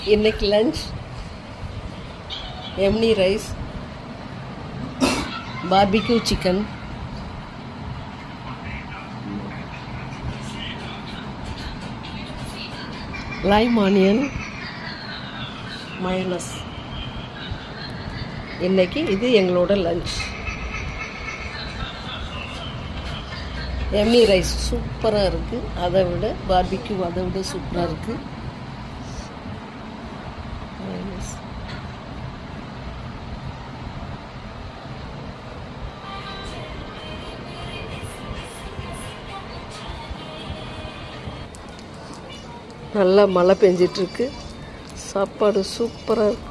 இன்னைக்கு லஞ்ச் எம்னி rice, barbecue chicken, lime onion, mayonnaise. இன்றைக்கி இது எங்களோட லஞ்ச். எம்னி ரைஸ் சூப்பராக இருக்குது. அதை விட பார்பிக்யூ அதை விட சூப்பராக இருக்குது. நல்லா மழை பெஞ்சிட்ருக்கு. சாப்பாடு சூப்பராக இருக்குது.